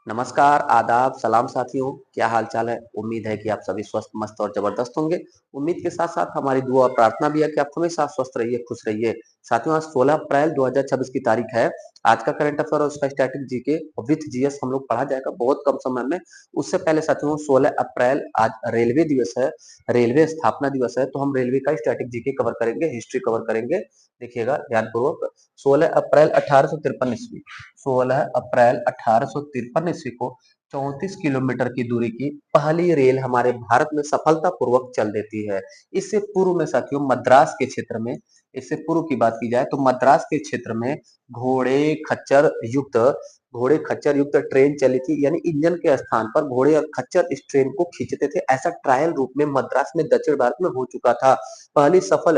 नमस्कार, आदाब, सलाम साथियों, क्या हाल-चाल है? उम्मीद है कि आप सभी स्वस्थ, मस्त और ज़बरदस्त होंगे। उम्मीद के साथ-साथ हमारी दुआ और प्रार्थना भी है कि आप हमेशा स्वस्थ रहिए, खुश रहिए। साथियों, आज 16 अप्रैल 2026 की तारीख है। आज का करंट अफेयर और उसका स्टैटिक जीके विथ जीएस हम लोग पढ़ा जाएगा बहुत कम समय में। उससे पहले साथियों 16 अप्रैल आज रेलवे दिवस है, रेलवे स्थापना दिवस है, तो हम रेलवे का स्टैटिक जीके कवर करेंगे, हिस्ट्री कवर करेंगे। देखिएगा ध्यानपूर्वक 16 अप्रैल 1853 ईस्वी 16 अप्रैल 1853 ईस्वी को 34 किलोमीटर की दूरी की पहली रेल हमारे भारत में सफलतापूर्वक चल देती है। इससे पूर्व में साथियों मद्रास के क्षेत्र में इससे पूर्व की बात की जाए तो मद्रास के क्षेत्र में घोड़े खच्चर युक्त घोड़े खच्चर युक्त ट्रेन चली थी, यानी इंजन के स्थान पर घोड़े और खच्चर इस ट्रेन को खींचते थे। ऐसा ट्रायल रूप में मद्रास में दक्षिण भारत में हो चुका था। पहली सफल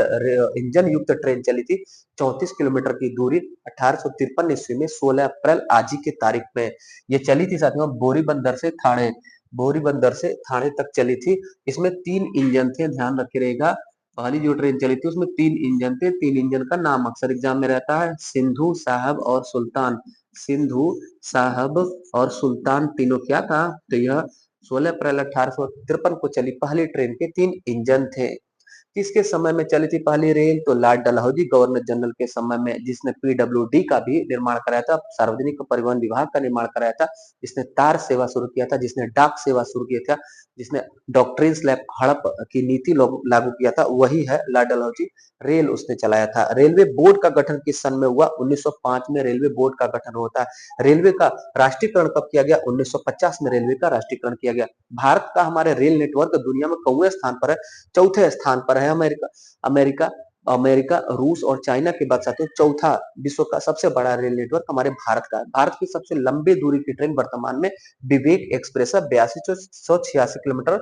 इंजन युक्त ट्रेन चली थी 34 किलोमीटर की दूरी 1853 ईस्वी में 16 अप्रैल आज ही की तारीख में ये चली थी साथियों। बोरीबंदर से थाने तक चली थी। इसमें 3 इंजन थे, ध्यान रखे रहेगा। पहली जो ट्रेन चली थी उसमें 3 इंजन थे। 3 इंजन का नाम अक्सर एग्जाम में रहता है, सिंधु, साहब और सुल्तान। सिंधु, साहब और सुल्तान तीनों क्या था? तो यह 16 अप्रैल 1853 को चली पहली ट्रेन के 3 इंजन थे। किसके समय में चली थी पहली रेल? तो लॉर्ड डलहौजी गवर्नर जनरल के समय में, जिसने पीडब्ल्यूडी का भी निर्माण कराया था, सार्वजनिक परिवहन विभाग का निर्माण कराया था, जिसने तार सेवा शुरू किया था, जिसने डाक सेवा शुरू किया था, जिसने डॉक्ट्रिन स्लैब हड़प की नीति लागू किया था, वही है लॉर्ड डलहौजी। रेल उसने चलाया था। रेलवे बोर्ड का गठन किस सन में हुआ? 1905 में रेलवे बोर्ड का गठन होता है। रेलवे का राष्ट्रीयकरण कब किया गया? 1950 में रेलवे का राष्ट्रीयकरण किया गया। भारत का हमारे रेल नेटवर्क दुनिया में कौवें स्थान पर है? चौथे स्थान पर है। अमेरिका अमेरिका अमेरिका रूस और चाइना के बाद साथियों चौथा विश्व का सबसे बड़ा रेल नेटवर्क हमारे भारत का है। भारत की सबसे लंबी दूरी की ट्रेन वर्तमान में विवेक एक्सप्रेस है। 8286 किलोमीटर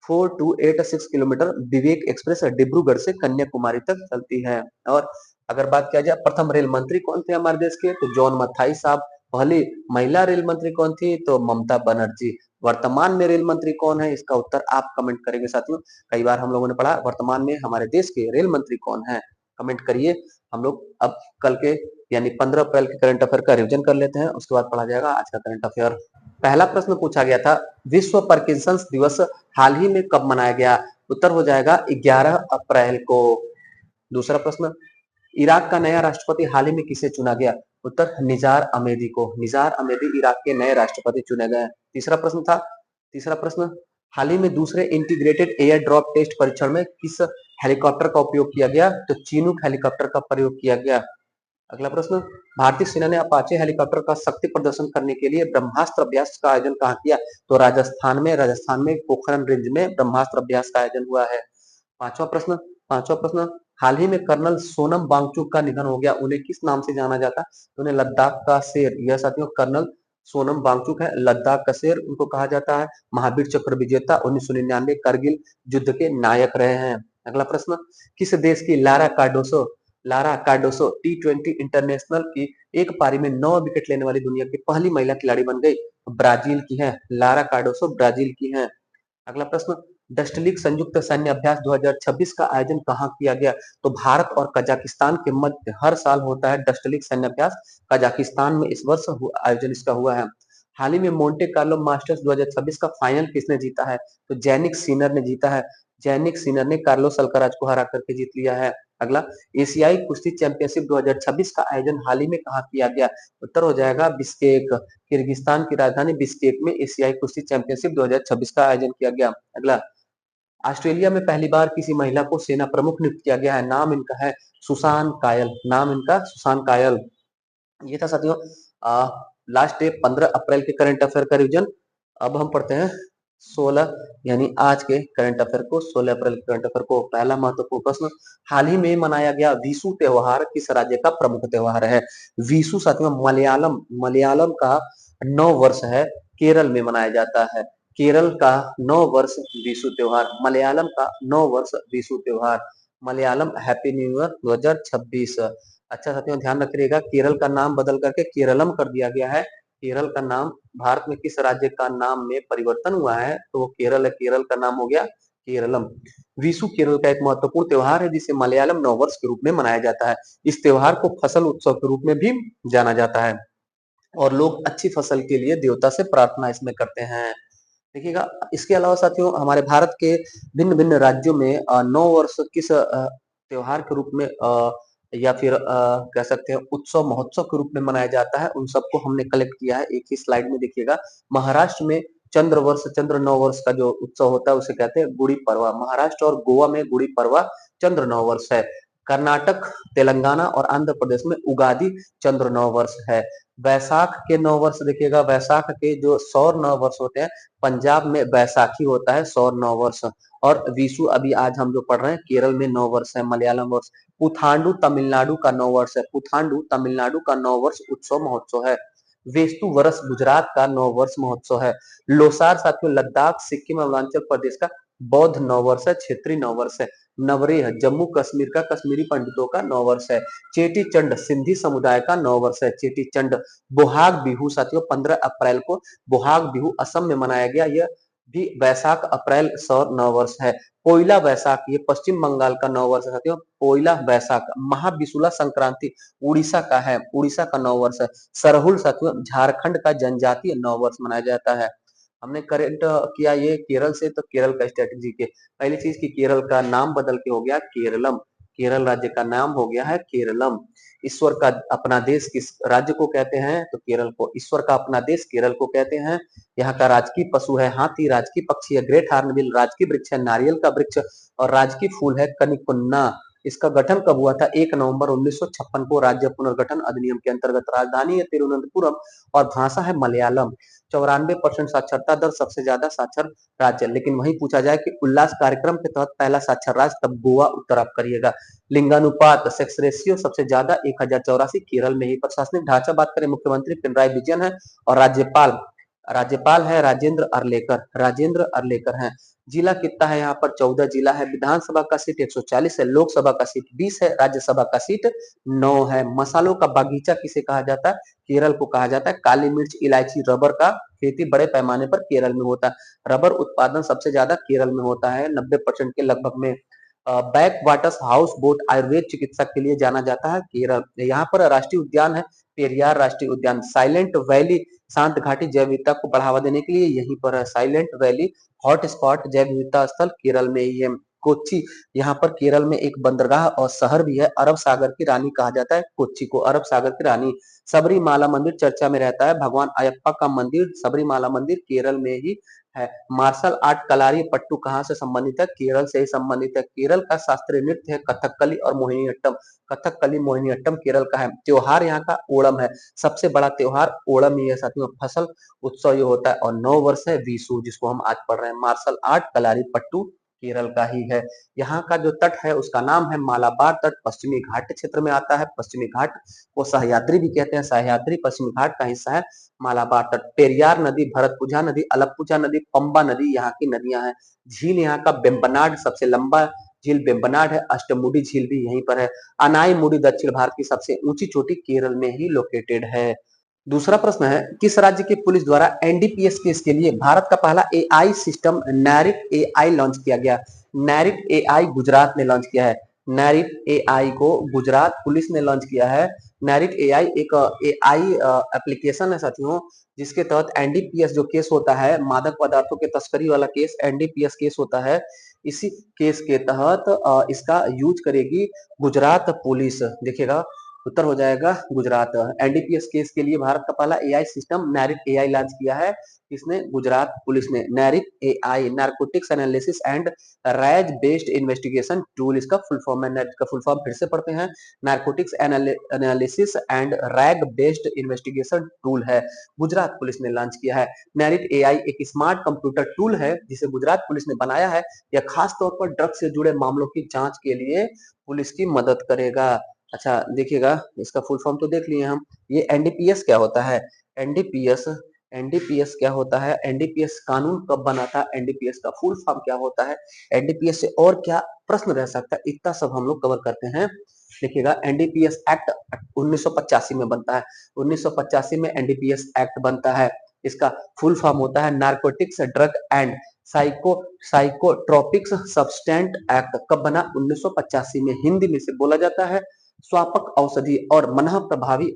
4286 किलोमीटर विवेक एक्सप्रेस डिब्रूगढ़ से कन्याकुमारी तक चलती है। और अगर बात किया जाए प्रथम रेल मंत्री कौन थे हमारे देश के, तो जॉन मथाई साहब। पहली महिला रेल मंत्री कौन थी? तो ममता बनर्जी। वर्तमान में रेल मंत्री कौन है? इसका उत्तर आप कमेंट करेंगे साथियों। कई बार हम लोगों ने पढ़ा, वर्तमान में हमारे देश के रेल मंत्री कौन है? कमेंट करिए। हम लोग अब कल के यानी 15 अप्रैल के करंट अफेयर का रिवीजन कर लेते हैं, उसके बाद पढ़ा जाएगा आज का करंट अफेयर। पहला प्रश्न पूछा गया था, विश्व पार्किंसंस दिवस हाल ही में कब मनाया गया? उत्तर हो जाएगा 11 अप्रैल को। दूसरा प्रश्न, इराक का नया राष्ट्रपति हाल ही में किसे चुना गया? उत्तर निजार अमेदी को। निजार अमेदी इराक के नए राष्ट्रपति चुने गए। तीसरा प्रश्न, हाल ही में दूसरे इंटीग्रेटेड एयर ड्रॉप टेस्ट परीक्षण में किस हेलीकॉप्टर का उपयोग किया गया? तो चिनूक हेलीकॉप्टर का प्रयोग किया गया। अगला प्रश्न, भारतीय सेना ने अपाचे हेलीकॉप्टर का शक्ति प्रदर्शन करने के लिए ब्रह्मास्त्र अभ्यास का आयोजन कहाँ किया? तो राजस्थान में पोखरण रेंज में ब्रह्मास्त्र अभ्यास का आयोजन हुआ है। पांचवा प्रश्न, हाल ही में कर्नल सोनम वांगचुक का निधन हो गया। उन्हें किस नाम से जाना जाता? तो उन्हें लद्दाख का शेर, यह साथियों कर्नल सोनम वांगचुक है, लद्दाख का शेर उनको कहा जाता है। महावीर चक्र विजेता, 1999 कारगिल युद्ध के नायक रहे हैं। अगला प्रश्न, किस देश की लारा कार्डोसो T20 इंटरनेशनल की एक पारी में 9 विकेट लेने वाली दुनिया की पहली महिला खिलाड़ी बन गई? ब्राजील की है, लारा कार्डोसो ब्राजील की है। अगला प्रश्न, डस्टलिग संयुक्त सैन्य अभ्यास 2026 का आयोजन कहाँ किया गया? तो भारत और कजाकिस्तान के मध्य हर साल होता है डस्टलिग सैन्य अभ्यास। कजाकिस्तान में इस वर्ष आयोजन इसका हुआ है। हाल ही में मोंटे कार्लो मास्टर्स 2026 का फाइनल किसने जीता है? तो जैनिक सिनर ने जीता है। जैनिक सिनर ने कार्लोस अल्काराज को हरा करके जीत लिया है। अगला, एशियाई कुश्ती चैंपियनशिप 2026 का आयोजन हाल ही में कहाँ किया गया? उत्तर हो जाएगा बिश्केक। किर्गिस्तान की राजधानी बिश्केक में एशियाई कुश्ती चैंपियनशिप 2026 का आयोजन किया गया। अगला, ऑस्ट्रेलिया में पहली बार किसी महिला को सेना प्रमुख नियुक्त किया गया है। नाम इनका है सुसान कायल। ये था साथियों लास्ट डे 15 अप्रैल के करंट अफेयर का रिवीजन। अब हम पढ़ते हैं 16 यानी आज के करंट अफेयर को, 16 अप्रैल के करंट अफेयर को। पहला महत्वपूर्ण प्रश्न, हाल ही में मनाया गया विशु त्योहार किस राज्य का प्रमुख त्योहार है? विशु साथियों मलयालम का नव वर्ष है, केरल में मनाया जाता है। केरल का नव वर्ष विशु त्योहार, मलयालम का नव वर्ष विशु त्योहार। Malayalam happy new year 2026। अच्छा साथियों ध्यान रखिएगा, केरल का नाम बदल करके केरलम कर दिया गया है। केरल का नाम, भारत में किस राज्य का नाम में परिवर्तन हुआ है? तो वो केरल है, केरल का नाम हो गया केरलम। विशु केरल का एक महत्वपूर्ण त्योहार है जिसे मलयालम नववर्ष के रूप में मनाया जाता है। इस त्योहार को फसल उत्सव के रूप में भी जाना जाता है। और लोग अच्छी फसल के लिए देवता से प्रार्थना इसमें करते हैं। देखिएगा, इसके अलावा साथियों हमारे भारत के भिन्न-भिन्न राज्यों में नव वर्ष किस त्योहार के रूप में या फिर कह सकते हैं उत्सव महोत्सव के रूप में मनाया जाता है, उन सबको हमने कलेक्ट किया है एक ही स्लाइड में। देखिएगा, महाराष्ट्र में चंद्र नव वर्ष का जो उत्सव होता है उसे कहते हैं गुड़ी पड़वा। महाराष्ट्र और गोवा में गुड़ी पड़वा चंद्र नव वर्ष है। कर्नाटक, तेलंगाना और आंध्र प्रदेश में उगादि चंद्र नव वर्ष है। वैसाख के नव वर्ष देखिएगा, वैसाख के जो सौर नव वर्ष होते हैं, पंजाब में बैसाखी होता है सौर नव वर्ष। और विशु अभी आज हम जो पढ़ रहे हैं केरल में नव वर्ष है, मलयालम वर्ष। पुथांडु तमिलनाडु का नव वर्ष है, पुथांडु तमिलनाडु का नव वर्ष उत्सव महोत्सव है। वेस्तु वरस गुजरात का नव वर्ष महोत्सव है। लोसार साथियों लद्दाख, सिक्किम, अरुणाचल प्रदेश का बौद्ध नव वर्ष है, क्षेत्रीय नव वर्ष है। नवरेह जम्मू कश्मीर का कश्मीरी पंडितों का नव वर्ष है। चेटी चंड सिंधी समुदाय का नव वर्ष है, चेटी चंड। बोहाग बिहू साथियों 15 अप्रैल को बोहाग बिहू असम में मनाया गया, यह भी वैशाख अप्रैल सौर नव वर्ष है। पोइला वैशाख ये पश्चिम बंगाल का नव वर्ष है साथियों, पोइला वैशाख। महाबिसुला संक्रांति उड़ीसा का है, उड़ीसा का नव वर्ष है। सरहुल साथियों झारखंड का जनजातीय नव वर्ष मनाया जाता है। हमने करेक्ट किया ये केरल से, तो केरल का स्ट्रेटेजी के पहली चीज की केरल का नाम बदल के हो गया केरलम, केरल राज्य का नाम हो गया है केरलम। ईश्वर का अपना देश किस राज्य को कहते हैं, तो केरल को। ईश्वर का अपना देश केरल को कहते हैं। यहाँ का राजकीय पशु है हाथी, राजकीय पक्षी है ग्रेट हार्नबिल, राजकीय वृक्ष है नारियल का वृक्ष और राजकीय फूल है कनिकुन्ना। इसका गठन कब हुआ था? 1 नवंबर 1956 को राज्य पुनर्गठन अधिनियम के अंतर्गत। राजधानी है तिरुवनंतपुरम और भाषा है मलयालम। 94% साक्षरता दर, सबसे ज्यादा साक्षर राज्य। लेकिन वही पूछा जाए कि उल्लास कार्यक्रम के तहत पहला साक्षर राज्य, तब गोवा उत्तर आप करिएगा। लिंगानुपात सेक्स रेशियो सबसे ज्यादा 1084 केरल में ही। प्रशासनिक ढांचा बात करें मुख्यमंत्री पिनराई विजयन है और राज्यपाल राज्यपाल है राजेंद्र अरलेकर, राजेंद्र अरलेकर हैं। जिला कितना है यहाँ पर? 14 जिला है। विधानसभा का सीट 140 है, लोकसभा का सीट 20 है, राज्यसभा का सीट 9 है। मसालों का बागीचा किसे कहा जाता है? केरल को कहा जाता है। काली मिर्च, इलायची, रबर का खेती बड़े पैमाने पर केरल में होता है। रबर उत्पादन सबसे ज्यादा केरल में होता है, 90% के लगभग में। Back waters house boat Ayurveda चिकित्सा के लिए जाना जाता है केरल। यहाँ पर राष्ट्रीय उद्यान है पेरियार राष्ट्रीय उद्यान। साइलेंट वैली शांत घाटी जैव विविधता को बढ़ावा देने के लिए यहीं पर है। साइलेंट वैली हॉट स्पॉट जैव विविधता स्थल केरल में ही है। कोच्चि, यहाँ पर केरल में एक बंदरगाह और शहर भी है। अरब सागर की रानी कहा जाता है कोच्चि को, अरब सागर की रानी। सबरीमाला मंदिर चर्चा में रहता है, भगवान अयप्पा का मंदिर सबरीमाला मंदिर केरल में ही है। मार्शल आर्ट कलारी पट्टू कहाँ से संबंधित है? केरल से ही संबंधित है। केरल का शास्त्रीय नृत्य है कथकली और मोहिनीअट्टम। कथकली मोहिनीअट्टम केरल का है। त्योहार यहाँ का ओणम है, सबसे बड़ा त्योहार ओणम ही है साथियों। फसल उत्सव ये होता है और नव वर्ष है विशु, जिसको हम आज पढ़ रहे हैं। मार्शल आर्ट कलारी पट्टू केरल का ही है। यहाँ का जो तट है उसका नाम है मालाबार तट, पश्चिमी घाट क्षेत्र में आता है। पश्चिमी घाट को सह्याद्री भी कहते हैं, सह्याद्री पश्चिमी घाट का हिस्सा है। मालाबार तट, पेरियार नदी, भरतपुझा नदी, अलपुझा नदी, पंबा नदी यहाँ की नदियां हैं। झील यहाँ का बेम्बनाड सबसे लंबा झील बेम्बनाड है। अष्टमुडी झील भी यहीं पर है। अनाई मुडी दक्षिण भारत की सबसे ऊंची चोटी केरल में ही लोकेटेड है। दूसरा प्रश्न है, किस राज्य की पुलिस द्वारा एनडीपीएस केस के लिए भारत का पहला AI system NARIT AI launch किया गया? नैरिट एआई गुजरात ने लॉन्च किया है। नैरिट एआई को गुजरात पुलिस ने लॉन्च किया है। नैरिट एआई एक एआई एप्लीकेशन है साथियों, जिसके तहत एनडीपीएस जो केस होता है, मादक पदार्थों के तस्करी वाला केस एनडीपीएस केस होता है। इसी केस के तहत इसका यूज करेगी गुजरात पुलिस। देखिएगा उत्तर हो जाएगा गुजरात। एनडीपीएस केस के लिए भारत का पहला AI system NARIT AI launch किया है। इसने गुजरात पुलिस ने। NARIT AI narcotics analysis and RAG based investigation tool, इसका फुल फॉर्म है। नैरिट का फुल फॉर्म फिर से पढ़ते हैं, narcotics analysis and RAG based investigation tool है, गुजरात पुलिस ने लॉन्च किया है। नैरिट एआई एक स्मार्ट कंप्यूटर टूल है जिसे गुजरात पुलिस ने बनाया है। यह खास तौर पर ड्रग्स से जुड़े मामलों की जांच के लिए पुलिस की मदद करेगा। अच्छा देखिएगा, इसका फुल फॉर्म तो देख लिए हम। ये एनडीपीएस क्या होता है? एनडीपीएस एनडीपीएस क्या होता है? एनडीपीएस कानून कब बना था? एनडीपीएस का फुल फॉर्म क्या होता है? एनडीपीएस से और क्या प्रश्न रह सकता है? इतना सब हम लोग कवर करते हैं। देखिएगा, एनडीपीएस एक्ट 1985 में बनता है। 1985 में एनडीपीएस एक्ट बनता है। इसका फुल फॉर्म होता है नारकोटिक्स ड्रग एंड साइकोट्रोपिक्स सब्सटेंट एक्ट। कब बना? 1985 में। हिंदी में से बोला जाता है स्वापक औषधि और मनः प्रभावी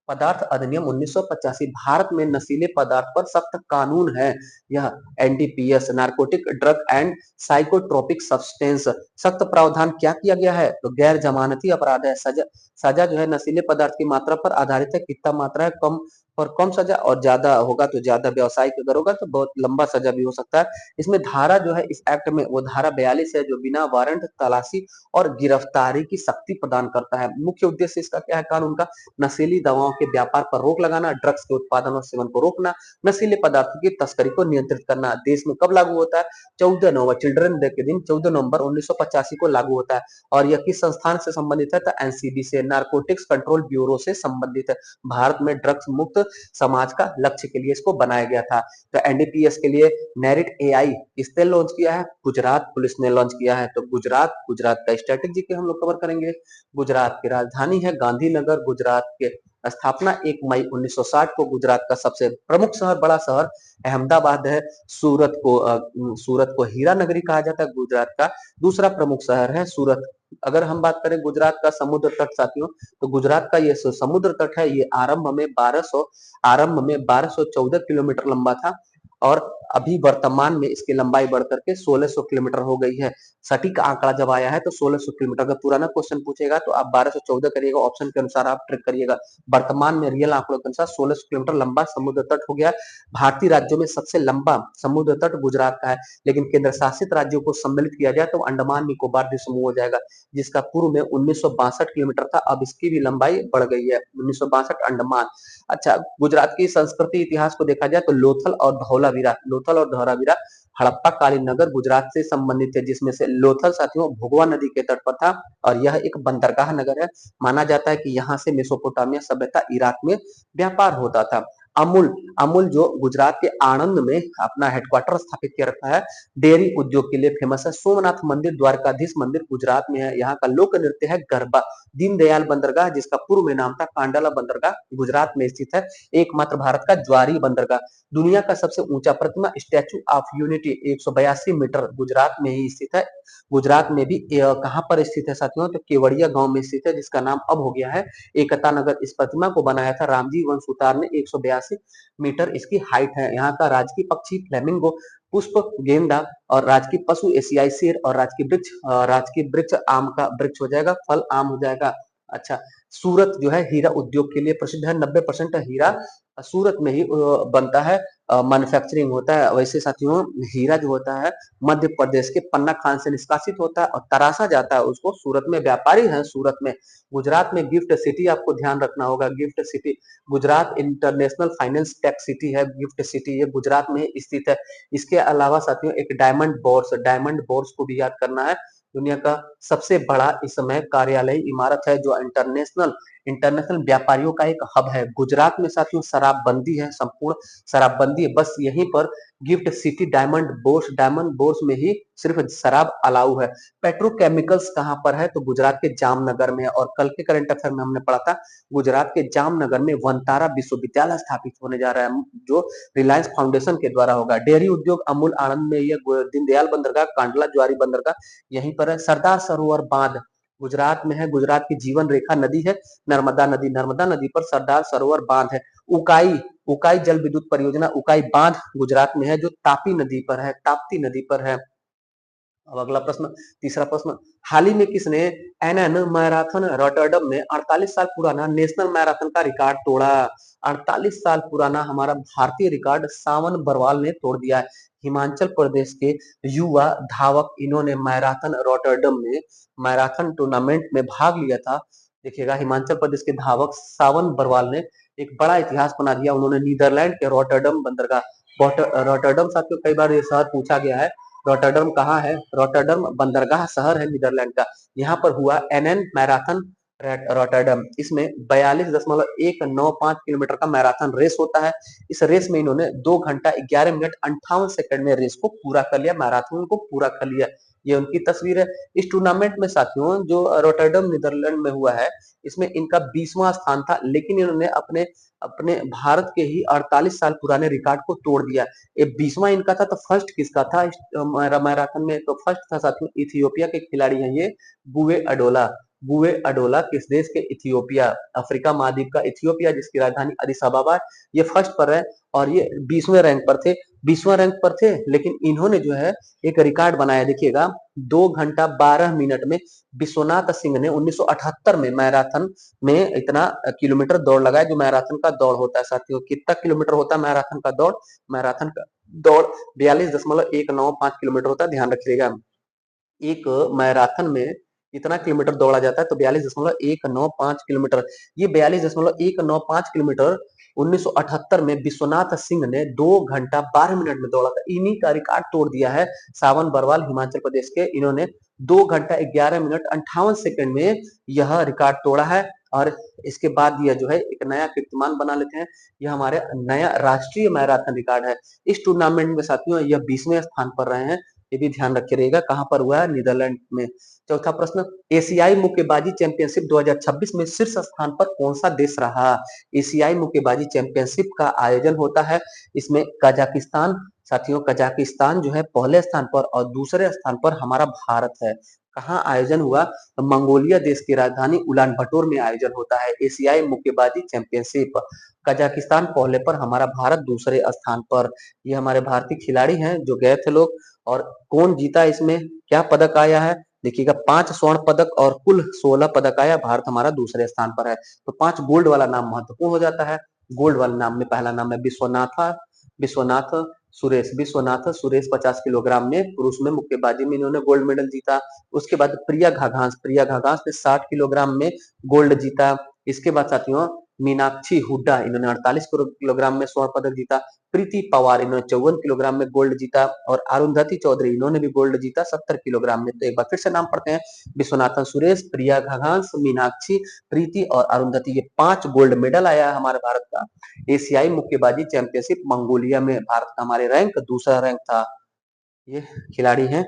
पदार्थ अधिनियम 1985 भारत में नशीले पदार्थ पर सख्त कानून है। यह NDPS narcotic drug and psychotropic substance सख्त प्रावधान क्या किया गया है तो गैर जमानती अपराध है। सजा सजा जो है नशीले पदार्थ की मात्रा पर आधारित है। कितना मात्रा है कम पर कम सजा और ज्यादा होगा तो ज्यादा। व्यावसायिक अगर होगा तो बहुत लंबा सजा भी हो सकता है। इसमें धारा जो है इस एक्ट में वो धारा 42 है जो बिना वारंट तलाशी और गिरफ्तारी की शक्ति प्रदान करता है। मुख्य उद्देश्य इसका क्या है कानून का? नशीली दवाओं के व्यापार पर रोक लगाना, ड्रग्स के उत्पादन और सेवन को रोकना, नशीले पदार्थों की तस्करी को नियंत्रित करना। देश में कब लागू होता है? 14 नवंबर चिल्ड्रन डे के दिन 14 नवंबर 1985 को लागू होता है। और यह किस संस्थान से संबंधित है? तो एनसीबी से, नारकोटिक्स कंट्रोल ब्यूरो से संबंधित है। भारत में ड्रग्स मुक्त समाज का लक्ष्य के लिए इसको बनाया गया था। तो एनडीपीएस के लिए नेरिट एआई किसने लॉन्च किया है? गुजरात पुलिस ने लॉन्च किया है। तो गुजरात का स्ट्रेटेजी के हम लोग कवर करेंगे। गुजरात की राजधानी है गांधीनगर। गुजरात के स्थापना 1 मई 1960 को। गुजरात का सबसे प्रमुख शहर, बड़ा शहर अहमदाबाद है। सूरत को हीरा नगरी कहा जाता है। गुजरात का दूसरा प्रमुख शहर है सूरत। अगर हम बात करें गुजरात का समुद्र तट साथियों, तो गुजरात का ये समुद्र तट है ये आरंभ में 1214 किलोमीटर लंबा था और अभी वर्तमान में इसकी लंबाई बढ़कर के 1600 किलोमीटर हो गई है। सटीक आंकड़ा जब आया है तो 1600 किलोमीटर। अगर पुराना क्वेश्चन पूछेगा तो आप 1214 करिएगा, ऑप्शन के अनुसार आप ट्रिक करिएगा। वर्तमान में रियल आंकड़ों के अनुसार 1600 किलोमीटर लंबा समुद्र तट हो गया। भारतीय राज्यों में सबसे लंबा समुद्र तट गुजरात का है। लेकिन केंद्र शासित राज्यों को सम्मिलित किया जाए तो अंडमान निकोबार द्वीप समूह हो जाएगा, जिसका पूर्व में 1962 किलोमीटर था। अब इसकी भी लंबाई बढ़ गई है। 1962 अंडमान। अच्छा, गुजरात की संस्कृति इतिहास को देखा जाए तो लोथल और धौलावीरा हड़प्पा कालीन नगर गुजरात से संबंधित है, जिसमें से लोथल साथियों भोगवा नदी के तट पर था और यह एक बंदरगाह नगर है। माना जाता है कि यहाँ से मेसोपोटामिया सभ्यता इराक में व्यापार होता था। अमूल अमूल जो गुजरात के आणंद में अपना हेडक्वार्टर स्थापित किया रखा है, डेयरी उद्योग के लिए फेमस है। सोमनाथ मंदिर द्वारकाधीश मंदिर गुजरात में है। यहाँ का लोक नृत्य है गरबा। दीनदयाल बंदरगाह जिसका पूर्व में नाम था कांडाला बंदरगाह गुजरात में स्थित है। एकमात्र भारत का ज्वारी बंदरगाह। दुनिया का सबसे ऊंचा प्रतिमा Statue of Unity 182 metre Gujarat में ही स्थित है। गुजरात में भी कहां पर स्थित है साथियों? तो केवड़िया गांव में स्थित है, जिसका नाम अब हो गया है एकता नगर। इस प्रतिमा को बनाया था रामजी वंशुतार ने। 182 मीटर इसकी हाइट है। यहाँ का राजकीय पक्षी फ्लेमिंगो, पुष्प गेंदा और राजकीय पशु एशियाई शेर और राजकीय वृक्ष आम का वृक्ष हो जाएगा, फल आम हो जाएगा। अच्छा, सूरत जो है हीरा उद्योग के लिए प्रसिद्ध है। 90% हीरा सूरत में ही बनता है, मैन्युफैक्चरिंग होता है। वैसे साथियों हीरा जो होता है मध्य प्रदेश के पन्ना खान से निष्कासित होता है और तराशा जाता है उसको। सूरत में व्यापारी हैं सूरत में। गुजरात में गिफ्ट सिटी आपको ध्यान रखना होगा। Gift city Gujarat international finance tech city है। गिफ्ट सिटी ये गुजरात में स्थित है। इसके अलावा साथियों एक डायमंड बोर्स को भी याद करना है। दुनिया का सबसे बड़ा इस समय कार्यालय इमारत है जो इंटरनेशनल व्यापारियों का एक हब है। गुजरात में साथियों शराबबंदी है, संपूर्ण शराबबंदी है। बस यहीं पर गिफ्ट सिटी डायमंड बोर्स में ही सिर्फ शराब अलाउ है। पेट्रोकेमिकल्स कहां पर है? तो गुजरात के जामनगर में है। और कल के करंट अफेयर में हमने पढ़ा था गुजरात के जामनगर में वनतारा विश्वविद्यालय स्थापित होने जा रहा है, जो रिलायंस फाउंडेशन के द्वारा होगा। डेयरी उद्योग अमूल आनंद में, यह दीनदयाल बंदरगाह, कांडला ज्वारी बंदरगाह यहीं पर है। सरदार सरोवर बांध गुजरात में है। गुजरात की जीवन रेखा नदी है नर्मदा नदी पर सरदार सरोवर बांध है। उकाई उकाई जल विद्युत परियोजना उकाई बांध गुजरात में है, जो ताप्ती नदी पर है। अब अगला प्रश्न, तीसरा प्रश्न, हाल ही में किसने एनएन मैराथन रॉटरडम में 48 साल पुराना नेशनल मैराथन का रिकॉर्ड तोड़ा? 48 साल पुराना हमारा भारतीय रिकॉर्ड सावन बरवाल ने तोड़ दिया है। हिमाचल प्रदेश के युवा धावक, इन्होंने मैराथन रॉटरडम में मैराथन टूर्नामेंट में भाग लिया था। देखिएगा हिमाचल प्रदेश के धावक सावन बरवाल ने एक बड़ा इतिहास बना दिया। उन्होंने नीदरलैंड के रॉटरडम बंदरगाह, रॉटरडम साथियों कई बार ये शहर पूछा गया है। रॉटरडम कहाँ है? रॉटरडम बंदरगाह शहर है नीदरलैंड का। यहाँ पर हुआ एनएन मैराथन रॉटरडम। इसमें 42.195 किलोमीटर का मैराथन रेस होता है। इस रेस में इन्होंने 2 घंटा 11 मिनट 58 सेकंड में रेस को पूरा कर लिया, मैराथन को पूरा कर लिया। ये उनकी तस्वीर है। इस टूर्नामेंट में साथियों जो रॉटरडम नीदरलैंड में हुआ है, इसमें इनका 20वां स्थान था, लेकिन इन्होंने अपने अपने भारत के ही 48 साल पुराने रिकॉर्ड को तोड़ दिया। ये 20वां इनका था। तो फर्स्ट किसका था मैराथन में? तो फर्स्ट था साथियों इथियोपिया के खिलाड़ी हैं ये बुए अडोला। गुए अडोला किस देश के? इथियोपिया, अफ्रीका महाद्वीप का इथियोपिया जिसकी राजधानी अदिस अबाबा है, ये फर्स्ट पर है और ये 20वें रैंक पर थे। 20वां रैंक पर थे, लेकिन इन्होंने जो है एक रिकॉर्ड बनाया, देखिएगा 2 घंटा 12 मिनट में विश्वनाथ सिंह ने 1978 में मैराथन में इतना किलोमीटर दौड़ लगाया, जो मैराथन का दौड़ होता है साथियों। कितना किलोमीटर होता है मैराथन का दौड़? मैराथन का दौड़ 42.195 किलोमीटर होता है, ध्यान रखिएगा। एक मैराथन में कितना किलोमीटर दौड़ा जाता है? तो 42.195 किलोमीटर। ये 42.195 किलोमीटर 1978 में विश्वनाथ सिंह ने 2 घंटा 12 मिनट में दौड़ा था। इन्हीं का रिकॉर्ड तोड़ दिया है सावन बरवाल हिमाचल प्रदेश के। इन्होंने 2 घंटा 11 मिनट 58 सेकंड में यह रिकॉर्ड तोड़ा है। और इसके बाद यह जो है एक नया कीर्तिमान बना लेते हैं। यह हमारे नया राष्ट्रीय मैराथन रिकॉर्ड है। इस टूर्नामेंट में साथियों यह 20वें स्थान पर रहे हैं। ये भी ध्यान रखिएगा, कहां पर हुआ है? नीदरलैंड में। चौथा प्रश्न, एशियाई मुक्केबाजी चैंपियनशिप 2026 में शीर्ष स्थान पर कौन सा देश रहा? एशियाई मुक्केबाजी चैंपियनशिप का आयोजन होता है, इसमें कजाकिस्तान, साथियों कजाकिस्तान जो है पहले स्थान पर और दूसरे स्थान पर हमारा भारत है। कहाँ आयोजन हुआ? तो मंगोलिया देश की राजधानी उलान बटोर में आयोजन होता है एशियाई मुक्केबाजी चैंपियनशिप। कजाकिस्तान पहले पर, हमारा भारत दूसरे स्थान पर। ये हमारे भारतीय खिलाड़ी हैं जो गए थे लोग। और कौन जीता इसमें, क्या पदक आया है? देखिएगा 5 स्वर्ण पदक और कुल 16 पदक आया। भारत हमारा दूसरे स्थान पर है। तो 5 गोल्ड वाला नाम महत्वपूर्ण हो जाता है। गोल्ड वाले नाम में पहला नाम है विश्वनाथ सुरेश। विश्वनाथ सुरेश 50 किलोग्राम में पुरुष में मुक्केबाजी में इन्होंने गोल्ड मेडल जीता। उसके बाद प्रिया घाघास ने 60 किलोग्राम में गोल्ड जीता। इसके बाद साथियों मीनाक्षी हुड्डा, इन्होंने 48 किलोग्राम में स्वर्ण पदक जीता। प्रीति पवार, इन्होंने 54 किलोग्राम में गोल्ड जीता। और अरुंधति चौधरी, इन्होंने भी गोल्ड जीता 70 किलोग्राम में। तो एक बार फिर से नाम पढ़ते हैं, विश्वनाथन सुरेश, प्रिया घाघास, मीनाक्षी, प्रीति और अरुंधति, ये 5 गोल्ड मेडल आया है हमारे भारत का। एशियाई मुक्केबाजी चैंपियनशिप मंगोलिया में भारत का हमारे रैंक दूसरा रैंक था। ये खिलाड़ी हैं।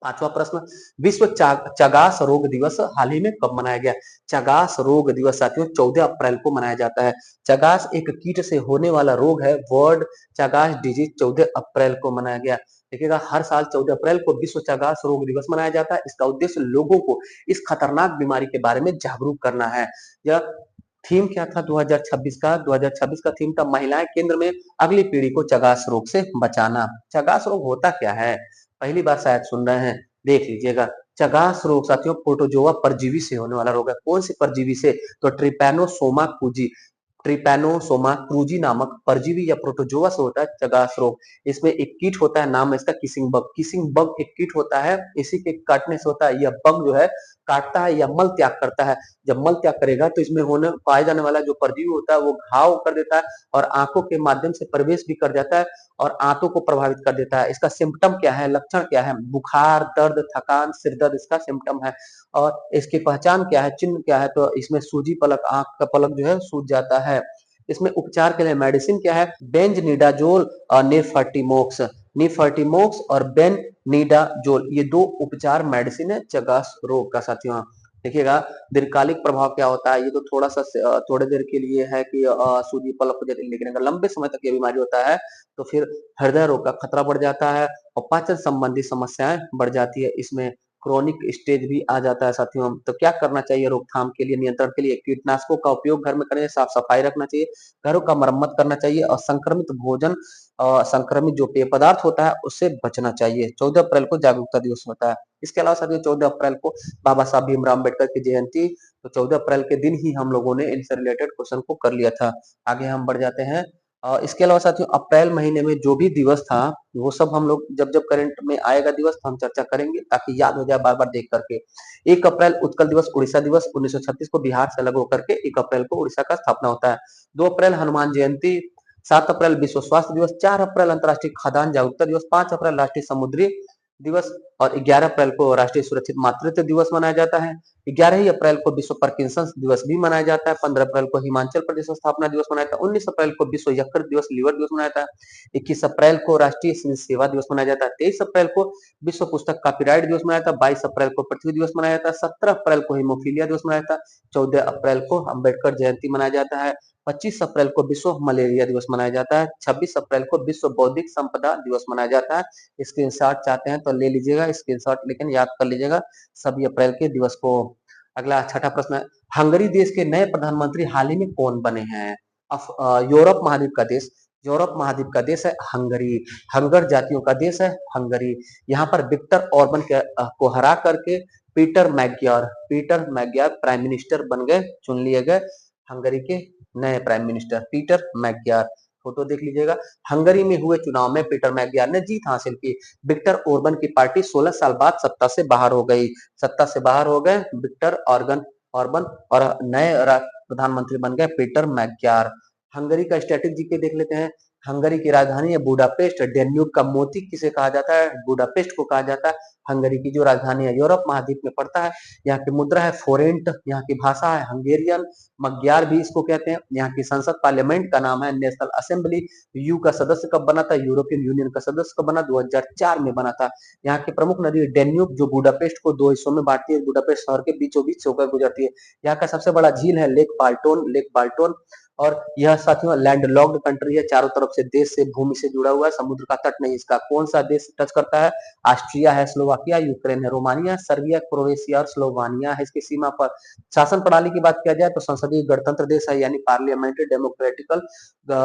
पांचवा प्रश्न, विश्व चगास रोग दिवस हाल ही में कब मनाया गया? चगास रोग दिवस साथियों 14 अप्रैल को मनाया जाता है। चगास एक कीट से होने वाला रोग है। वर्ल्ड चगास डिजीज 14 अप्रैल को मनाया गया। देखिएगा हर साल 14 अप्रैल को विश्व चगास रोग दिवस मनाया जाता है। इसका उद्देश्य लोगों को इस खतरनाक बीमारी के बारे में जागरूक करना है। यह थीम क्या था 2026 का? 2026 का थीम था महिलाएं केंद्र में, अगली पीढ़ी को चगास रोग से बचाना। चगास रोग होता क्या है? पहली बार शायद सुन रहे हैं, देख लीजिएगा। चगास रोग साथियों प्रोटोजोआ परजीवी से होने वाला रोग है। कौन सी परजीवी से? तो ट्रिपैनोसोमा क्रूजी, ट्रिपैनोसोमा क्रूजी नामक परजीवी या प्रोटोजोआ से होता है चगास रोग। इसमें एक कीट होता है, नाम है इसका किसिंग बग। किसिंग बग एक कीट होता है, इसी के काटने से होता है। यह बग जो है काटता है या मल त्याग करता है। जब मल त्याग करेगा तो इसमें होने पाया जाने वाला जो परजीवी होता है वो घाव कर देता है और आंखों के माध्यम से प्रवेश भी कर जाता है और आंतों को प्रभावित कर देता है। इसका सिम्टम क्या है, लक्षण क्या है? बुखार, दर्द, थकान, सिर दर्द इसका सिम्टम है। और इसकी पहचान क्या है, चिन्ह क्या है? तो इसमें सूजी पलक, आंख का पलक जो है सूज जाता है। इसमें उपचार के लिए मेडिसिन क्या है? बेंजनिडाजोल और निफर्टिमोक्स। निफर्टिमोक्स और बेननिडाजोल, ये 2 उपचार मेडिसिन है चगास रोग का साथियों। देखिएगा दीर्घकालिक प्रभाव क्या होता है? ये तो थोड़ा सा थोड़ी देर के लिए है कि सूजी पलक हो जाती है, लेकिन अगर लंबे समय तक ये बीमारी होता है तो फिर हृदय रोग का खतरा बढ़ जाता है और पाचन संबंधी समस्याएं बढ़ जाती है। इसमें क्रोनिक स्टेज भी आ जाता है साथियों। तो क्या करना चाहिए रोकथाम के लिए, नियंत्रण के लिए? कीटनाशकों का उपयोग घर में करें, साफ सफाई रखना चाहिए, घरों का मरम्मत करना चाहिए और संक्रमित भोजन और संक्रमित जो पेय पदार्थ होता है उससे बचना चाहिए। 14 अप्रैल को जागरूकता दिवस होता है। इसके अलावा साथियों 14 अप्रैल को बाबा साहब भीमराव अम्बेडकर की जयंती, तो 14 अप्रैल के दिन ही हम लोगों ने इनसे रिलेटेड क्वेश्चन को कर लिया था। आगे हम बढ़ जाते हैं। इसके अलावा साथियों अप्रैल महीने में जो भी दिवस था वो सब हम लोग जब जब करंट में आएगा दिवस तो हम चर्चा करेंगे ताकि याद हो जाए बार बार देख करके। 1 अप्रैल उत्कल दिवस, उड़ीसा दिवस 1936 को बिहार से अलग होकर के 1 अप्रैल को उड़ीसा का स्थापना होता है। 2 अप्रैल हनुमान जयंती, 7 अप्रैल विश्व स्वास्थ्य दिवस, 4 अप्रैल अंतर्राष्ट्रीय खाद्यान्न जागरूकता दिवस, 5 अप्रैल राष्ट्रीय समुद्री दिवस और 11 अप्रैल को राष्ट्रीय सुरक्षित मातृत्व दिवस मनाया जाता है। 11 ही अप्रैल को विश्व पार्किंसंस दिवस भी मनाया जाता है। 15 अप्रैल को हिमाचल प्रदेश स्थापना दिवस मनाया जाता है। 19 अप्रैल को विश्व यकृत दिवस, लीवर दिवस मनाया जाता है। 21 अप्रैल को राष्ट्रीय सिविल सेवा दिवस मनाया जाता है। 23 अप्रैल को विश्व पुस्तक कॉपीराइट दिवस मनाया जाता है। 22 अप्रैल को पृथ्वी दिवस मनाया जाता है। 17 अप्रैल को हीमोफीलिया दिवस मनाया जाता है। 14 अप्रैल को अम्बेडकर जयंती मनाया जाता है। 25 अप्रैल को विश्व मलेरिया दिवस मनाया जाता है। 26 अप्रैल को विश्व बौद्धिक संपदा दिवस मनाया जाता है। स्क्रीनशॉट चाहते हैं तो ले लीजिएगा, स्क्रीनशॉट लेकिन याद कर लीजिएगा सभी अप्रैल के दिवस को। अगला छठा प्रश्न है, हंगरी देश के नए प्रधानमंत्री हाल ही में कौन बने हैं? यूरोप महाद्वीप का देश, यूरोप महाद्वीप का देश है हंगरी। हंगर जातियों का देश है हंगरी। यहाँ पर विक्टर ऑर्बन को हरा करके पीटर मैग्यार प्राइम मिनिस्टर बन गए, चुन लिए गए हंगरी के नए prime minister Peter Magyar. Photo देख लीजिएगा। हंगरी में हुए चुनाव में पीटर मैग्यार ने जीत हासिल की। विक्टर ओर्बन की पार्टी 16 साल बाद सत्ता से बाहर हो गई। सत्ता से बाहर हो गए विक्टर ऑर्बन और नए प्रधानमंत्री बन गए पीटर मैग्यार। हंगरी का स्टैटिक जीके देख लेते हैं। हंगरी की राजधानी है बुडापेस्ट। डेन्यूब का मोती किसे कहा जाता है? बुडापेस्ट को कहा जाता है। हंगरी की जो राजधानी है यूरोप महाद्वीप में पड़ता है। यहाँ की मुद्रा है फोरेंट। यहाँ की भाषा है हंगेरियन। मग्यार भी इसको कहते हैं। यहाँ की संसद पार्लियामेंट का नाम है नेशनल असेंबली। यू का सदस्य कब बना था? यूरोपियन यूनियन का सदस्य कब बना? 2004 में बना था। यहाँ की प्रमुख नदी डेन्यूब जो बुडापेस्ट को दो हिस्सों में बांटती है। बुडापेस्ट शहर के बीचों बीच से होकर गुजरती है। यहाँ का सबसे बड़ा झील है लेक बाल्टोन। और यह साथियों लैंडलॉक्ड कंट्री है, चारों तरफ से देश से भूमि से जुड़ा हुआ है, समुद्र का तट नहीं इसका। कौन सा देश टच करता है? ऑस्ट्रिया है, स्लोवाकिया, यूक्रेन है, रोमानिया, सर्बिया, क्रोएशिया और स्लोवानिया है इसकी सीमा पर। शासन प्रणाली की बात किया जाए तो संसदीय गणतंत्र देश है, यानी पार्लियामेंट्री डेमोक्रेटिकल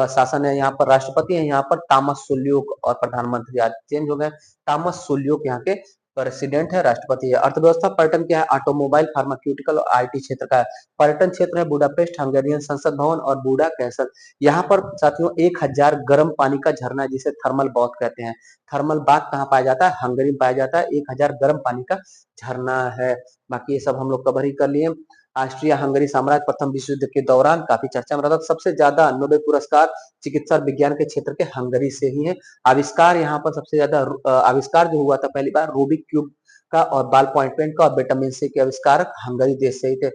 शासन है। यहाँ पर राष्ट्रपति है, यहाँ पर तामस सुल्यूक, और प्रधानमंत्री आज चेंज हो गए। तामस सुल्यूक यहाँ के प्रेसिडेंट है, राष्ट्रपति है। अर्थव्यवस्था पर्यटन क्या है? ऑटोमोबाइल, फार्मास्यूटिकल और आईटी क्षेत्र का है। पर्यटन क्षेत्र है बुडापेस्ट, हंगेरियन संसद भवन और बूडा कैसल। यहाँ पर साथियों 1000 गर्म पानी का झरना है जिसे थर्मल बाथ कहते हैं। थर्मल बाथ कहाँ पाया जाता है? हंगरी में पाया जाता है। 1000 गर्म पानी का झरना है। बाकी ये सब हम लोग कवर ही कर लिए। ऑस्ट्रिया हंगरी साम्राज्य प्रथम विश्व युद्ध के दौरान काफी चर्चा में रहा था। सबसे ज्यादा नोबेल पुरस्कार चिकित्सा और विज्ञान के क्षेत्र के हंगरी से ही है। आविष्कार यहाँ पर सबसे ज्यादा आविष्कार जो हुआ था पहली बार रूबिक क्यूब का और बाल पॉइंट पेन का और विटामिन सी के आविष्कारक हंगरी देश से ही थे।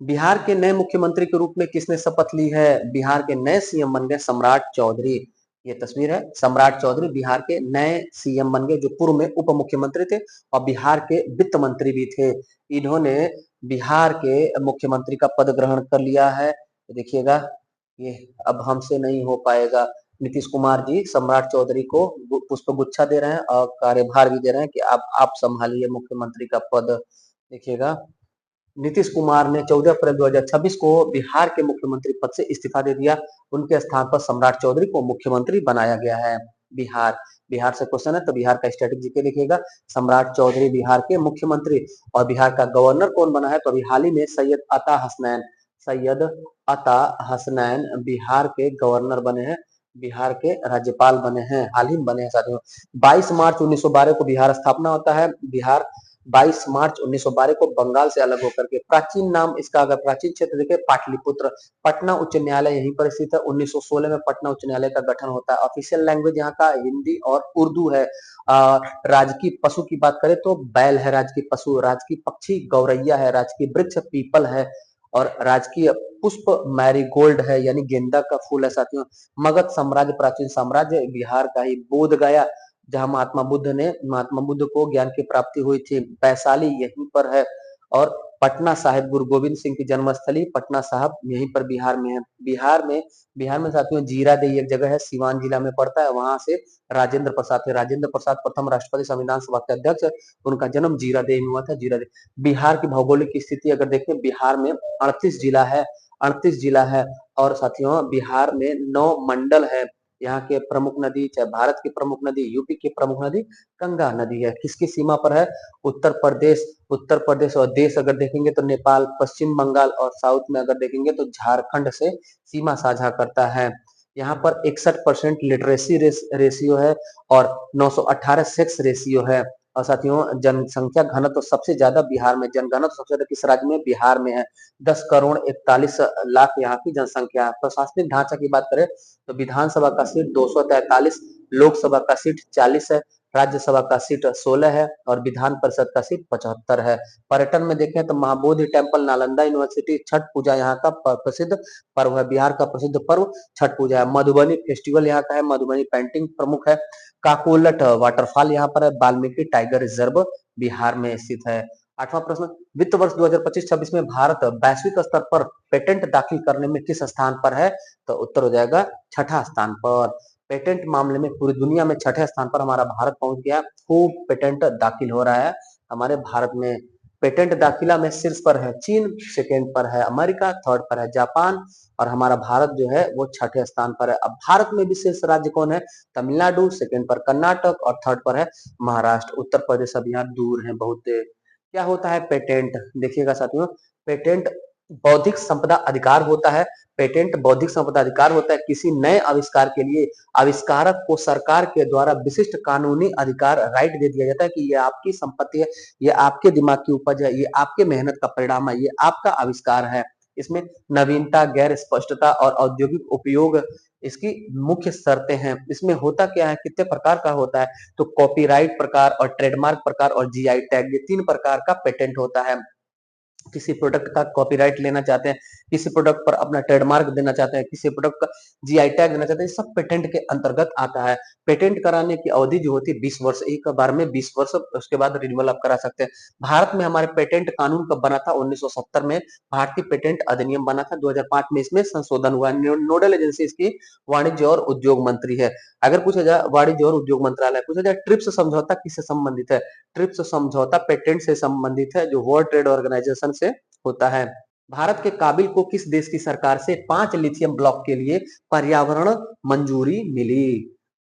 बिहार के नए मुख्यमंत्री के रूप में किसने शपथ ली है? बिहार के नए सीएम बन गए सम्राट चौधरी। ये तस्वीर है, सम्राट चौधरी बिहार के नए सीएम बन गए, जो पूर्व में उप मुख्यमंत्री थे और बिहार के वित्त मंत्री भी थे। इन्होंने बिहार के मुख्यमंत्री का पद ग्रहण कर लिया है। देखिएगा, ये अब हमसे नहीं हो पाएगा। नीतीश कुमार जी सम्राट चौधरी को पुष्प गुच्छा दे रहे हैं और कार्यभार भी दे रहे हैं कि आप संभालिए मुख्यमंत्री का पद। देखिएगा, नीतीश कुमार ने 14 अप्रैल 2026 को बिहार के मुख्यमंत्री पद से इस्तीफा दे दिया। उनके स्थान पर सम्राट चौधरी को मुख्यमंत्री बनाया गया है। बिहार बिहार से क्वेश्चन है तो बिहार का स्टैटिक जीके लिखिएगा। सम्राट चौधरी बिहार के मुख्यमंत्री। और बिहार का गवर्नर कौन बना है? तो अभी हाल ही में सैयद अता हसनैन बिहार के गवर्नर बने हैं, बिहार के राज्यपाल बने हैं, हाल ही में बने हैं साथियों। 22 मार्च 1912 को बिहार स्थापना होता है। बिहार 22 मार्च 1912 को बंगाल से अलग होकर के। प्राचीन नाम इसका, अगर प्राचीन क्षेत्र देखें, पाटलिपुत्र। पटना उच्च न्यायालय यहीं पर स्थित है। 1916 में पटना उच्च न्यायालय का गठन होता है। ऑफिशियल लैंग्वेज यहाँ का हिंदी और उर्दू है। राजकीय पशु की बात करें तो बैल है राजकीय पशु। राजकीय पक्षी गौरैया है। राजकीय वृक्ष पीपल है। और राजकीय पुष्प मैरीगोल्ड है, यानी गेंदा का फूल है साथियों। मगध साम्राज्य प्राचीन साम्राज्य बिहार का ही। बोध गया, जहां महात्मा बुद्ध को ज्ञान की प्राप्ति हुई थी, वैशाली यहीं पर है। और पटना साहिब गुरु गोविंद सिंह की जन्मस्थली पटना साहिब यहीं पर बिहार में है। बिहार में साथियों जीरादेई एक जगह है, सिवान जिला में पड़ता है। वहां से राजेंद्र प्रसाद थे। राजेंद्र प्रसाद प्रथम राष्ट्रपति, संविधान सभा के अध्यक्ष। उनका जन्म जीरादेई में हुआ था। जीरादेई। बिहार की भौगोलिक स्थिति अगर देखें, बिहार में 38 जिला है और साथियों बिहार में 9 मंडल है। यहाँ के प्रमुख नदी, चाहे भारत की प्रमुख नदी, यूपी की प्रमुख नदी गंगा नदी है। किसकी सीमा पर है? उत्तर प्रदेश और देश अगर देखेंगे तो नेपाल, पश्चिम बंगाल और साउथ में अगर देखेंगे तो झारखंड से सीमा साझा करता है। यहाँ पर 61% लिटरेसी रेशियो है और 918 सेक्स रेशियो है। और साथियों जनसंख्या घनत्व तो सबसे ज्यादा बिहार में, जनगणना तो सबसे ज्यादा किस राज्य में? बिहार में है। 10,41,00,000 यहाँ की जनसंख्या है। प्रशासनिक ढांचा की बात करें तो विधानसभा का सीट 243, लोकसभा का सीट 40 है, राज्यसभा का सीट 16 है और विधान परिषद का सीट 75 है। पर्यटन में देखें तो महाबोधि टेम्पल, नालंदा यूनिवर्सिटी, छठ पूजा यहाँ का प्रसिद्ध पर्व है। बिहार का प्रसिद्ध पर्व छठ पूजा है। मधुबनी फेस्टिवल यहाँ का है। मधुबनी पेंटिंग प्रमुख है। काकोलट वाटरफॉल यहाँ पर है। वाल्मीकि टाइगर रिजर्व बिहार में स्थित है। 8वां प्रश्न, वित्त वर्ष 2025-26 में भारत वैश्विक स्तर पर पेटेंट दाखिल करने में किस स्थान पर है? तो उत्तर हो जाएगा छठा स्थान पर। पेटेंट मामले में पूरी दुनिया में छठे स्थान पर हमारा भारत पहुंच गया। खूब पेटेंट दाखिल हो रहा है हमारे भारत में। पेटेंट दाखिला में शीर्ष पर है चीन, सेकेंड पर है अमेरिका, थर्ड पर है जापान और हमारा भारत जो है वो छठे स्थान पर है। अब भारत में भी शीर्ष राज्य कौन है? तमिलनाडु, सेकेंड पर कर्नाटक और थर्ड पर है महाराष्ट्र। उत्तर प्रदेश अब यहाँ दूर है बहुत। क्या होता है पेटेंट? देखिएगा साथियों, पेटेंट बौद्धिक संपदा अधिकार होता है। पेटेंट बौद्धिक संपदा अधिकार होता है किसी नए आविष्कार के लिए आविष्कारक को सरकार के द्वारा विशिष्ट कानूनी अधिकार राइट दे दिया जाता है कि ये आपकी संपत्ति है, ये आपके दिमाग की उपज है, ये आपके मेहनत का परिणाम है, ये आपका आविष्कार है। इसमें नवीनता, गैर स्पष्टता और औद्योगिक उपयोग इसकी मुख्य शर्तें हैं। इसमें होता क्या है, कितने प्रकार का होता है? तो कॉपीराइट प्रकार और ट्रेडमार्क प्रकार और जीआई टैग, ये 3 प्रकार का पेटेंट होता है। किसी प्रोडक्ट का कॉपीराइट लेना चाहते हैं, किसी प्रोडक्ट पर अपना ट्रेडमार्क देना चाहते हैं, किसी प्रोडक्ट का जीआई टैग देना चाहते हैं, सब पेटेंट के अंतर्गत आता है। पेटेंट कराने की अवधि जो होती है 20 वर्ष, एक बार में 20 वर्ष, उसके बाद रिन्यूअल आप करा सकते हैं। भारत में हमारे पेटेंट कानून कब बना था? 1970 में भारतीय पेटेंट अधिनियम बना था। 2005 में इसमें संशोधन हुआ। नोडल एजेंसी इसकी वाणिज्य और उद्योग मंत्री है। अगर पूछा जाए वाणिज्य और उद्योग मंत्रालय, पूछा जाए ट्रिप्स समझौता किससे संबंधित है? ट्रिप्स समझौता पेटेंट से संबंधित है, जो वर्ल्ड ट्रेड ऑर्गेनाइजेशन से होता है। भारत के काबिल को किस देश की सरकार से 5 लिथियम ब्लॉक के लिए पर्यावरण मंजूरी मिली?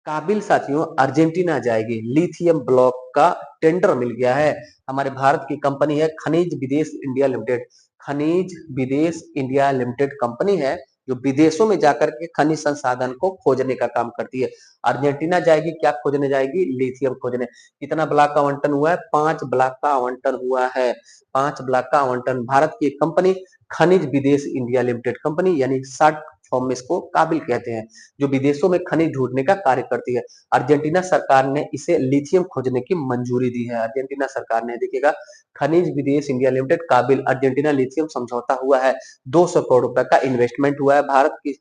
काबिल साथियों अर्जेंटीना जाएगी। लिथियम ब्लॉक का टेंडर मिल गया है। हमारे भारत की कंपनी है खनिज विदेश इंडिया लिमिटेड। खनिज विदेश इंडिया लिमिटेड कंपनी है जो विदेशों में जाकर के खनिज संसाधन को खोजने का काम करती है। अर्जेंटीना जाएगी, क्या खोजने जाएगी? लिथियम खोजने। कितना ब्लॉक का आवंटन हुआ है? 5 ब्लॉक का आवंटन हुआ है। 5 ब्लॉक का आवंटन। भारत की कंपनी खनिज विदेश इंडिया लिमिटेड कंपनी, यानी शॉर्ट फॉर्म में इसको काबिल कहते हैं, जो विदेशों में खनिज ढूंढने का कार्य करती है। अर्जेंटीना सरकार ने इसे लिथियम खोजने की मंजूरी दी है। अर्जेंटीना सरकार ने, देखिएगा, खनिज विदेश इंडिया लिमिटेड काबिल अर्जेंटीना लिथियम समझौता हुआ है। 200 करोड़ रुपए का इन्वेस्टमेंट हुआ है। भारत की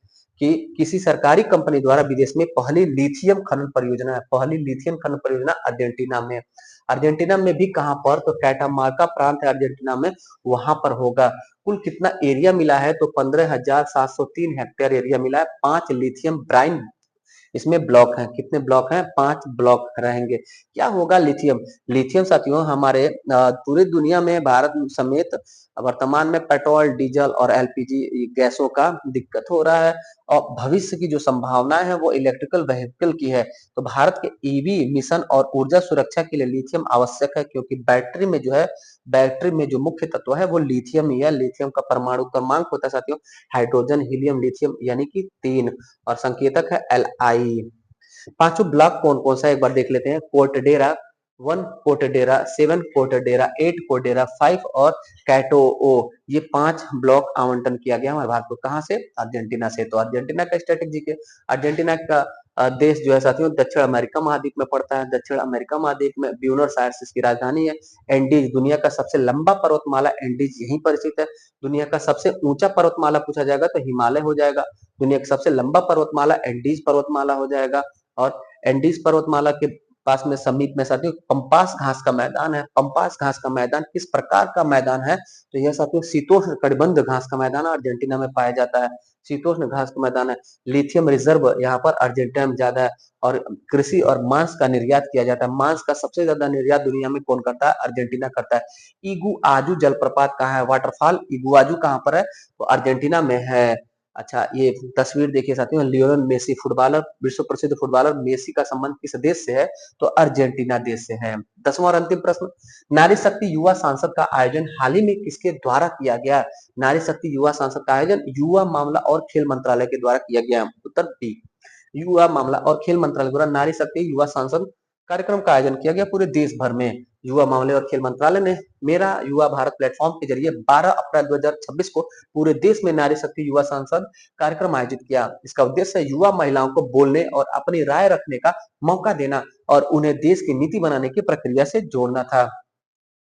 किसी सरकारी कंपनी द्वारा विदेश में पहली लिथियम खनन परियोजना है। पहली लिथियम खनन परियोजना अर्जेंटीना में। अर्जेंटीना में भी कहां पर? तो कैटामार्का प्रांत है अर्जेंटीना में, वहां पर होगा। कुल कितना एरिया मिला है? तो 15,703 हेक्टेयर एरिया मिला है। 5 लिथियम ब्राइन इसमें ब्लॉक हैं। कितने ब्लॉक हैं? 5 ब्लॉक रहेंगे। क्या होगा लिथियम? लिथियम साथियों हमारे पूरी दुनिया में, भारत समेत, वर्तमान में पेट्रोल, डीजल और एलपीजी गैसों का दिक्कत हो रहा है और भविष्य की जो संभावनाएं है वो इलेक्ट्रिकल व्हीकल की है। तो भारत के ईवी मिशन और ऊर्जा सुरक्षा के लिए लिथियम आवश्यक है, क्योंकि बैटरी में जो है, बैटरी में जो मुख्य तत्व है वो लिथियम ही है। लिथियम का परमाणु क्रमांक होता है साथियों हाइड्रोजन, हीलियम, लिथियम, यानी कि 3 और संकेतक है Li। पांचों ब्लॉक कौन कौन सा एक बार देख लेते हैं। कोर्टेडेरा 1, कोर्टेडेरा 7, कोर्टेडेरा 8, कोर्टेडेरा 5 और कैटोओ, ये 5 ब्लॉक आवंटन किया गया हमारे भारत को। कहां से? अर्जेंटीना से। तो अर्जेंटीना का स्ट्रेटेजिक है। अर्जेंटीना का देश जो है साथियों दक्षिण अमेरिका महाद्वीप में पड़ता है। दक्षिण अमेरिका महाद्वीप में ब्यूनस आयर्स इसकी राजधानी है। एंडीज, दुनिया का सबसे लंबा पर्वतमाला एंडीज यहीं पर स्थित है। दुनिया का सबसे ऊंचा पर्वतमाला पूछा जाएगा तो हिमालय हो जाएगा। दुनिया का सबसे लंबा पर्वतमाला एंडीज पर्वतमाला हो जाएगा। और एंडीज पर्वतमाला के पास में समीप में साथियों पंपास घास का मैदान है। पंपास घास का मैदान किस प्रकार का मैदान है? तो यह साथियों शीतोष्ण कटिबंध घास का मैदान अर्जेंटीना में पाया जाता है। शीतोष्ण घास का मैदान है। लिथियम रिजर्व यहाँ पर अर्जेंटीना में ज्यादा है और कृषि और मांस का निर्यात किया जाता है। मांस का सबसे ज्यादा निर्यात दुनिया में कौन करता है? अर्जेंटीना करता है। इगुआजू जलप्रपात कहाँ है? वाटरफॉल इगुआजू कहाँ पर है? तो अर्जेंटीना में है। अच्छा, ये तस्वीर देखिए साथियों, लियोनेल मेसी फुटबॉलर, विश्व प्रसिद्ध फुटबॉलर मेसी का संबंध किस देश से है? तो अर्जेंटीना देश से है। 10वां और अंतिम प्रश्न, नारी शक्ति युवा सांसद का आयोजन हाल ही में किसके द्वारा किया गया? नारी शक्ति युवा सांसद का आयोजन युवा मामला और खेल मंत्रालय के द्वारा किया गया। उत्तर बी, युवा मामला और खेल मंत्रालय द्वारा नारी शक्ति युवा सांसद कार्यक्रम का आयोजन किया गया पूरे देश भर में। युवा मामले और खेल मंत्रालय ने मेरा युवा भारत प्लेटफॉर्म के जरिए 12 अप्रैल 2026 को पूरे देश में नारी शक्ति युवा सांसद कार्यक्रम आयोजित किया। इसका उद्देश्य युवा महिलाओं को बोलने और अपनी राय रखने का मौका देना और उन्हें देश की नीति बनाने की प्रक्रिया से जोड़ना था।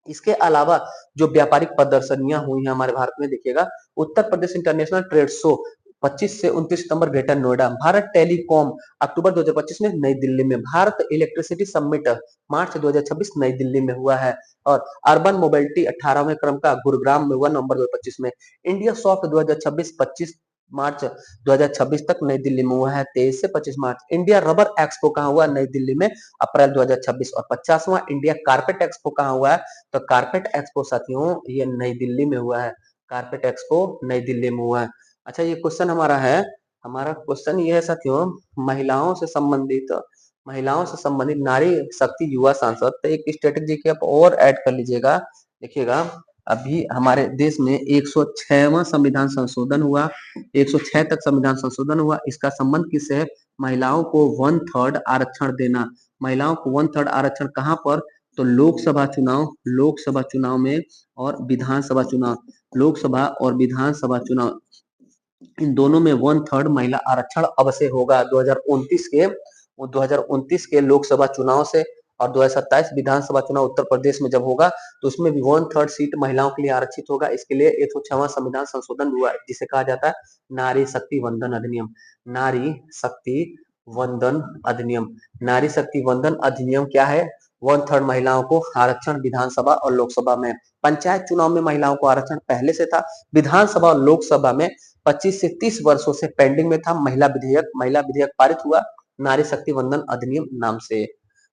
इसके अलावा जो व्यापारिक प्रदर्शनियां हुई हैं हमारे भारत में, देखिएगा, Uttar Pradesh international trade show 25 से 29 सितंबर ग्रेटर नोएडा, भारत टेलीकॉम अक्टूबर 2025 में नई दिल्ली में, भारत इलेक्ट्रिसिटी समिट मार्च 2026 नई दिल्ली में हुआ है और अर्बन मोबिलिटी 18वें क्रम का गुरुग्राम में हुआ नवंबर 2025 में। इंडिया सॉफ्ट 2026-25 मार्च 2026 तक नई दिल्ली में हुआ है। 23 से 25 मार्च। इंडिया रबर एक्सपो कहाँ हुआ? नई दिल्ली में, अप्रैल 2026। और 50वां इंडिया कारपेट एक्सपो कहाँ हुआ है? तो कारपेट एक्सपो साथियों ये नई दिल्ली में हुआ है। कारपेट एक्सपो नई दिल्ली में हुआ है। अच्छा, ये क्वेश्चन हमारा है, हमारा क्वेश्चन ये है साथियों, महिलाओं से संबंधित नारी शक्ति युवा सांसद। तो एक स्ट्रेटेजी की आप और ऐड कर लीजिएगा। देखिएगा, अभी हमारे देश में 106वां संविधान संशोधन हुआ, 106 तक संविधान संशोधन हुआ। इसका संबंध किससे है? महिलाओं को 1/3 आरक्षण देना। महिलाओं को 1/3 आरक्षण कहाँ पर? तो लोकसभा चुनाव में और विधानसभा चुनाव, लोकसभा और विधानसभा चुनाव इन दोनों में 1/3 महिला आरक्षण अब से होगा। 2029 के लोकसभा चुनाव से और 2027 विधानसभा चुनाव उत्तर प्रदेश में जब होगा तो उसमें भी 1/3 सीट महिलाओं के लिए आरक्षित होगा। इसके लिए 106वां संविधान संशोधन हुआ है, जिसे कहा जाता है नारी शक्ति वंदन अधिनियम। नारी शक्ति वंदन अधिनियम। नारी शक्ति वंदन अधिनियम क्या है? 1/3 महिलाओं को आरक्षण विधानसभा और लोकसभा में। पंचायत चुनाव में महिलाओं को आरक्षण पहले से था। विधानसभा और लोकसभा में 25 से 30 वर्षों से पेंडिंग में था। महिला विधेयक पारित हुआ नारी शक्ति वंदन अधिनियम नाम से।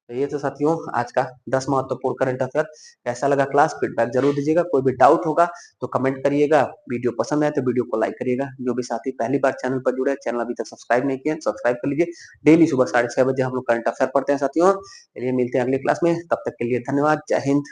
तो ये तो साथियों आज का 10 महत्वपूर्ण करंट अफेयर। कैसा लगा क्लास? फीडबैक जरूर दीजिएगा। कोई भी डाउट होगा तो कमेंट करिएगा। वीडियो पसंद आए तो वीडियो को लाइक करिएगा। जो भी साथी पहली बार चैनल पर जुड़े, चैनल अभी तक सब्सक्राइब नहीं किए, सब्सक्राइब कर लीजिए। डेली सुबह 6:30 बजे हम लोग करंट अफेयर पढ़ते हैं साथियों। चलिए मिलते हैं अगली क्लास में, तब तक के लिए धन्यवाद। जय हिंद।